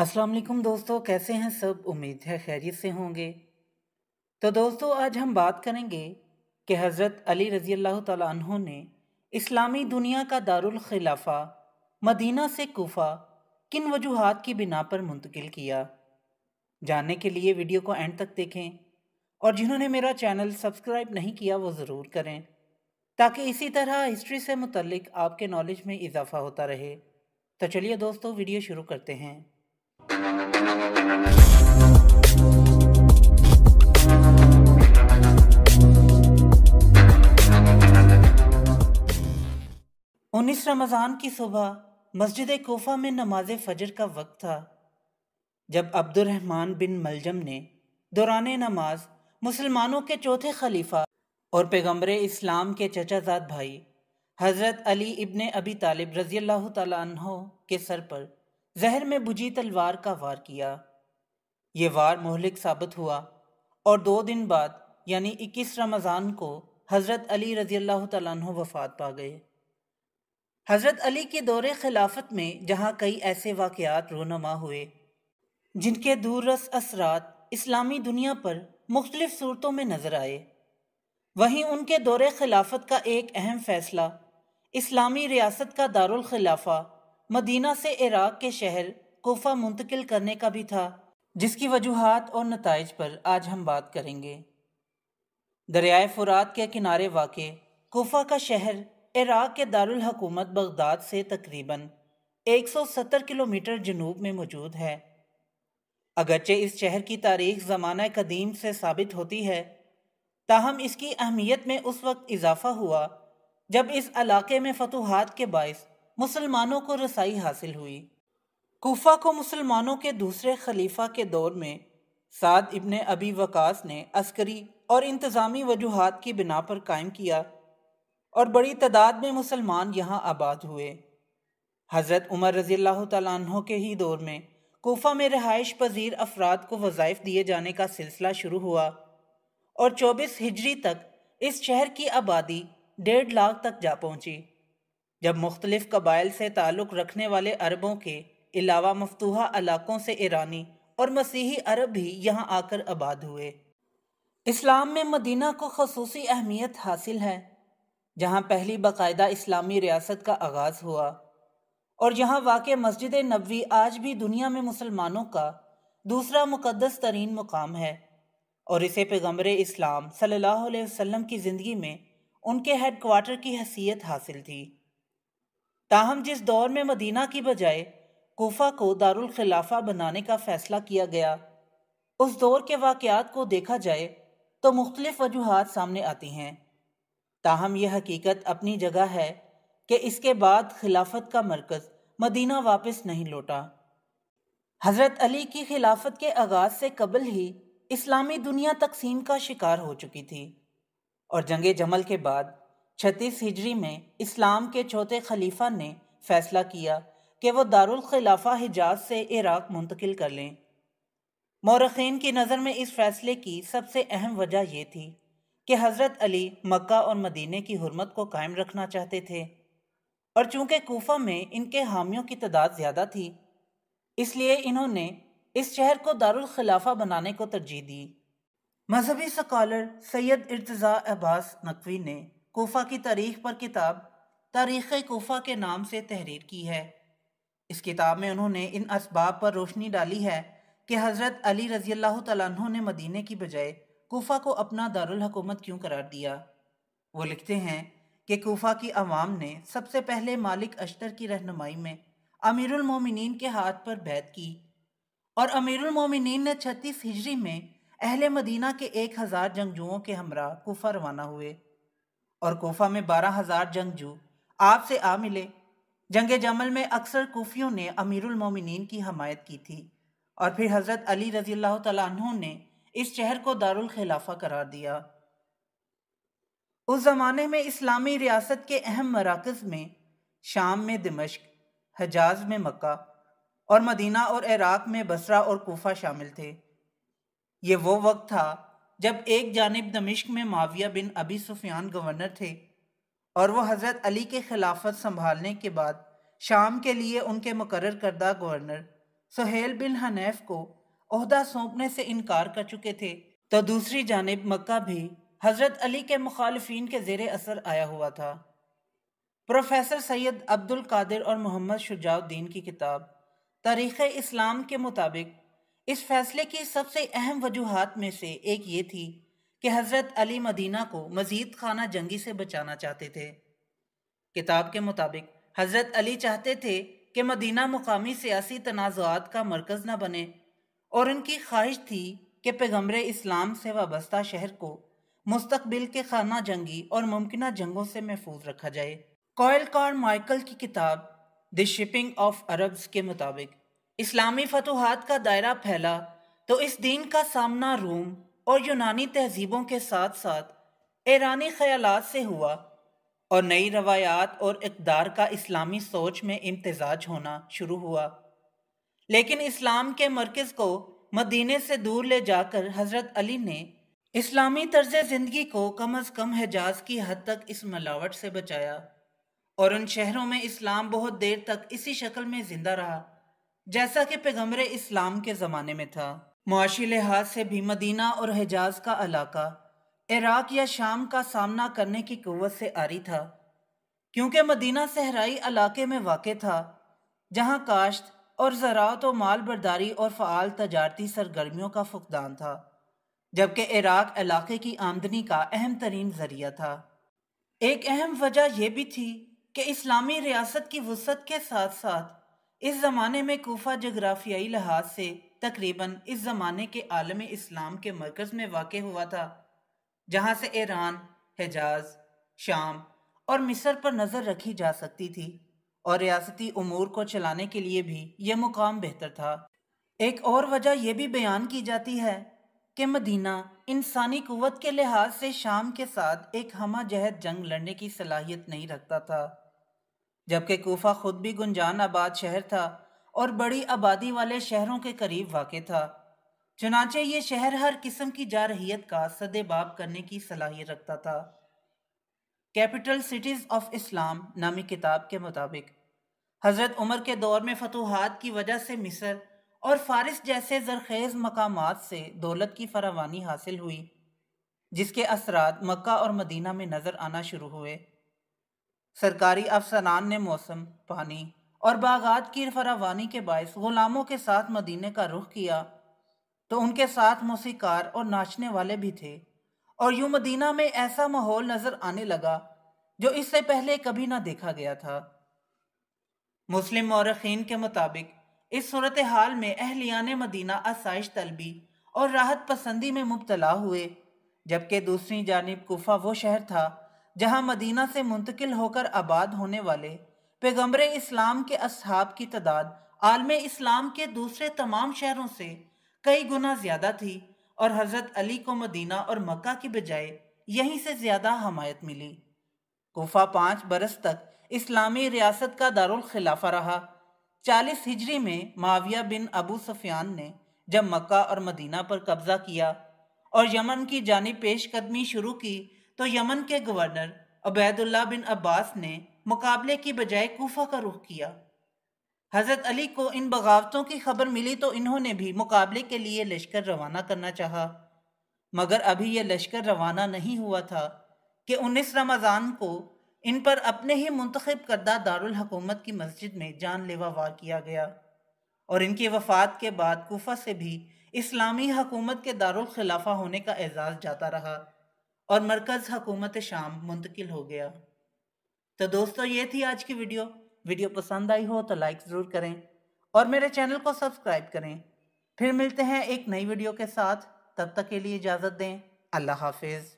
अस्सलाम वालेकुम दोस्तों, कैसे हैं सब। उम्मीद है खैरियत से होंगे। तो दोस्तों, आज हम बात करेंगे कि हज़रत अली रज़ी अल्लाह तआला अन्हु ने इस्लामी दुनिया का दारुल खिलाफा मदीना से कूफा किन वजूहात की बिना पर मुंतकिल किया। जानने के लिए वीडियो को एंड तक देखें और जिन्होंने मेरा चैनल सब्सक्राइब नहीं किया वो ज़रूर करें, ताकि इसी तरह हिस्ट्री से मुतल्लिक आपके नॉलेज में इजाफ़ा होता रहे। तो चलिए दोस्तों, वीडियो शुरू करते हैं। 19 रमज़ान की सुबह मस्जिद कोफा में नमाज फजर का वक्त था, जब अब्दुर्रहमान बिन मलजम ने दौरान नमाज मुसलमानों के चौथे खलीफा और पैगम्बर इस्लाम के चचाजाद भाई हज़रत अली इब्ने अबी तालिब रज़ी अल्लाह तआला अन्हो के सर पर जहर में बुझी तलवार का वार किया। ये वार मोहलिक साबित हुआ और 2 दिन बाद यानी 21 रमज़ान को हज़रत अली रज़ी अल्लाह तआला अन्हो वफ़ात पा गए। हज़रत अली के दौरे खिलाफत में जहाँ कई ऐसे वाक़यात रूनुमा हुए जिनके दूररस असरात इस्लामी दुनिया पर मुख्तलिफ सूरतों में नज़र आए, वहीं उनके दौरे खिलाफत का एक अहम फ़ैसला इस्लामी रियासत का दारुल खिलाफा मदीना से इराक़ के शहर कोफा मुंतकिल करने का भी था, जिसकी वजूहात और नताइज पर आज हम बात करेंगे। दरियाए फुरात के किनारे वाक़े कोफा का शहर इराक़ के दारुल हुकूमत बगदाद से तकरीबन 170 किलोमीटर जनूब में मौजूद है। अगरचे इस शहर की तारीख ज़माना कदीम से साबित होती है, ताहम इसकी अहमियत में उस वक्त इजाफ़ा हुआ जब इस इलाके में फतूहात के बाइस मुसलमानों को रसाई हासिल हुई। कूफा को मुसलमानों के दूसरे खलीफा के दौर में साद इब्ने अबी वकास ने अस्करी और इंतज़ामी वजूहात की बिना पर कायम किया और बड़ी तादाद में मुसलमान यहाँ आबाद हुए। हज़रत उमर रज़ी अल्लाह तआला अन्हो के ही दौर में कोफा में रहाइश पजीर अफराद को वज़ाइफ दिए जाने का सिलसिला शुरू हुआ और 24 हिजरी तक इस शहर की आबादी 1.5 लाख तक जा पहुँची, जब मुख्तलिफ कबाइल से ताल्लुक़ रखने वाले अरबों के अलावा मफतूहा इलाकों से ईरानी और मसीही अरब भी यहाँ आकर आबाद हुए। इस्लाम में मदीना को ख़ुसूसी अहमियत हासिल है, जहाँ पहली बाकायदा इस्लामी रियासत का आगाज़ हुआ और यहाँ वाक़े मस्जिद नबवी आज भी दुनिया में मुसलमानों का दूसरा मुक़द्दस तरीन मुकाम है और इसे पैगम्बर इस्लाम सल्लल्लाहु अलैहि वसल्लम की ज़िंदगी में उनके हेड क्वार्टर की हैसियत हासिल थी। ताहम जिस दौर में मदीना की बजाय कोफा को दारुल खिलाफा बनाने का फ़ैसला किया गया, उस दौर के वाक़यात को देखा जाए तो मुख्तलिफ वजूहात सामने आती हैं। ताहम यह हकीकत अपनी जगह है कि इसके बाद खिलाफत का मरकज़ मदीना वापस नहीं लौटा। हज़रत अली की खिलाफत के आगाज़ से कबल ही इस्लामी दुनिया तकसीम का शिकार हो चुकी थी और जंगे जमल के बाद 36 हिजरी में इस्लाम के चौथे खलीफा ने फ़ैसला किया कि वो दारुल खिलाफा हिजाज से इराक़ मुंतकिल कर लें। मौरख़ीन की नज़र में इस फ़ैसले की सबसे अहम वजह ये थी कि हज़रत अली मक्का और मदीने की हुर्मत को कायम रखना चाहते थे और चूँकि कूफा में इनके हामियों की तादाद ज़्यादा थी, इसलिए इन्होंने इस शहर को दारुल खिलाफा बनाने को तरजीह दी। मजहबी स्कॉलर सैयद इर्तज़ा अब्बास नकवी ने कूफा की तारीख पर किताब तारीख़ कूफा के नाम से तहरीर की है। इस किताब में उन्होंने इन असबाब पर रोशनी डाली है कि हज़रत अली रज़ी अल्लाह तआला अन्हु ने मदीने की बजाय कूफा को अपना दारुल हुकूमत क्यों करार दिया। वो लिखते हैं कि कूफा की अवाम ने सबसे पहले मालिक अश्तर की रहनुमाई में अमीरुल मोमिनीन के हाथ पर बैत की और अमीरुल मोमिनीन ने 36 हिजरी में अहले मदीना के 1000 जंगजुओं के हमरा कूफा रवाना हुए और कूफा में 12,000 जंगजू आपसे आ मिले। जंगे जमल में अक्सर कूफियों ने अमीरुल मोमिनीन की हमायत की थी और फिर हज़रत अली रज़ी अल्लाह तआला अन्हु ने इस शहर को दारुल खिलाफा करार दिया। उस ज़माने में इस्लामी रियासत के अहम मराकज़ में शाम में दिमश्क, हिजाज में मक्का और मदीना और इराक़ में बसरा और कूफा शामिल थे। ये वो वक्त था जब एक जानिब दमिश्क में माविया बिन अबी सुफियान गवर्नर थे और वो हज़रत अली के खिलाफत संभालने के बाद शाम के लिए उनके मुकर्रर करदा गवर्नर سہیل بن حنیف کو عہدہ سونپنے سے انکار کر چکے تھے، تو دوسری جانب مکہ بھی حضرت علی کے مخالفین کے زیر اثر آیا ہوا تھا۔ پروفیسر سید عبد القادر اور محمد شجاع الدین کی کتاب تاریخ اسلام کے مطابق اس فیصلے کی سب سے اہم وجوہات میں سے ایک یہ تھی کہ حضرت علی مدینہ کو مزید خانہ جنگی سے بچانا چاہتے تھے۔ کتاب کے مطابق حضرت علی چاہتے تھے کہ مدینہ مقامی سیاسی تنازعات کا مرکز نہ بنے، اور ان کی خواہش تھی کہ پیغمبر اسلام سے وابستہ شہر کو مستقبل کے خانہ جنگی اور ممکنہ جنگوں سے محفوظ رکھا جائے۔ کوئل کارمائیکل کی کتاب دی شپنگ آف عربز کے مطابق اسلامی فتوحات کا دائرہ پھیلا تو اس دین کا سامنا روم اور یونانی تہذیبوں کے ساتھ ساتھ ایرانی خیالات سے ہوا، اور نئی روایات اور اقدار کا اسلامی سوچ میں امتزاج ہونا شروع ہوا۔ لیکن اسلام کے مرکز کو مدینے سے دور لے جا کر حضرت علی نے اسلامی طرز زندگی کو کم از کم حجاز کی حد تک اس ملاوٹ سے بچایا، اور ان شہروں میں اسلام بہت دیر تک اسی شکل میں زندہ رہا جیسا کہ پیغمبر اسلام کے زمانے میں تھا۔ معاشی لحاظ سے بھی مدینہ اور حجاز کا علاقہ عراق یا شام کا سامنا کرنے کی قوت سے عاری تھا، کیونکہ مدینہ صحرائی علاقے میں واقع تھا جہاں کاشت اور زراعت و مال برداری اور فعال تجارتی سرگرمیوں کا فقدان تھا، جبکہ عراق علاقے کی آمدنی کا اہم ترین ذریعہ تھا۔ ایک اہم وجہ یہ بھی تھی کہ اسلامی ریاست کی وسعت کے ساتھ ساتھ اس زمانے میں کوفہ جغرافیائی لحاظ سے تقریباً اس زمانے کے عالم اسلام کے مرکز میں واقع ہوا تھا، جہاں سے ایران، حجاز، شام اور مصر پر نظر رکھی جا سکتی تھی، اور ریاستی امور کو چلانے کے لیے بھی یہ مقام بہتر تھا۔ ایک اور وجہ یہ بھی بیان کی جاتی ہے کہ مدینہ انسانی قوت کے لحاظ سے شام کے ساتھ ایک ہمہ جہت جنگ لڑنے کی صلاحیت نہیں رکھتا تھا، جبکہ کوفہ خود بھی گنجان آباد شہر تھا اور بڑی آبادی والے شہروں کے قریب واقع تھا، چنانچہ یہ شہر ہر قسم کی جارحیت کا سدباب کرنے کی صلاحیت رکھتا تھا۔ کیپٹل سٹیز آف اسلام نامی کتاب کے مطابق حضرت عمر کے دور میں فتوحات کی وجہ سے مصر اور فارس جیسے زرخیز مقامات سے دولت کی فراوانی حاصل ہوئی، جس کے اثرات مکہ اور مدینہ میں نظر آنا شروع ہوئے۔ سرکاری افسران نے موسم، پانی اور باغات کی فراوانی کے باعث غلاموں کے ساتھ مدینے کا رخ کیا، تو ان کے ساتھ موسیقار اور ناچنے والے بھی تھے، اور یوں مدینہ میں ایسا ماحول نظر آنے لگا جو اس سے پہلے کبھی نہ دیکھا گیا تھا۔ مسلم مورخین کے مطابق اس صورتحال میں اہلیان مدینہ آسائش طلبی اور راحت پسندی میں مبتلا ہوئے، جبکہ دوسری جانب کوفہ وہ شہر تھا جہاں مدینہ سے منتقل ہو کر آباد ہونے والے پیغمبر اسلام کے اصحاب کی تعداد عالم اسلام کے دوسرے تمام شہروں سے کئی گنا زیادہ تھی، اور حضرت علی کو مدینہ اور مکہ کی بجائے یہیں سے زیادہ حمایت ملی۔ کوفہ 5 برس تک اسلامی ریاست کا دارالخلافہ رہا۔ 40 ہجری میں معاویہ بن ابو سفیان نے جب مکہ اور مدینہ پر قبضہ کیا اور یمن کی جانب پیش قدمی شروع کی، تو یمن کے گورنر عبید اللہ بن عباس نے مقابلے کی بجائے کوفہ کا رخ کیا۔ حضرت علی کو ان بغاوتوں کی خبر ملی تو انہوں نے بھی مقابلے کے لیے لشکر روانہ کرنا چاہا، مگر ابھی یہ لشکر روانہ نہیں ہوا تھا کہ 19 رمضان کو ان پر اپنے ہی منتخب کردہ دارالحکومت کی مسجد میں جان لیوا وار کیا گیا، اور ان کی وفات کے بعد کوفہ سے بھی اسلامی حکومت کے دارالخلافہ ہونے کا اعزاز جاتا رہا اور مرکز حکومت شام منتقل ہو گیا۔ تو دوستو، یہ تھی آج کی ویڈیو پسند آئی ہو تو لائک ضرور کریں اور میرے چینل کو سبسکرائب کریں۔ پھر ملتے ہیں ایک نئی ویڈیو کے ساتھ، تب تک کے لیے اجازت دیں۔ اللہ حافظ۔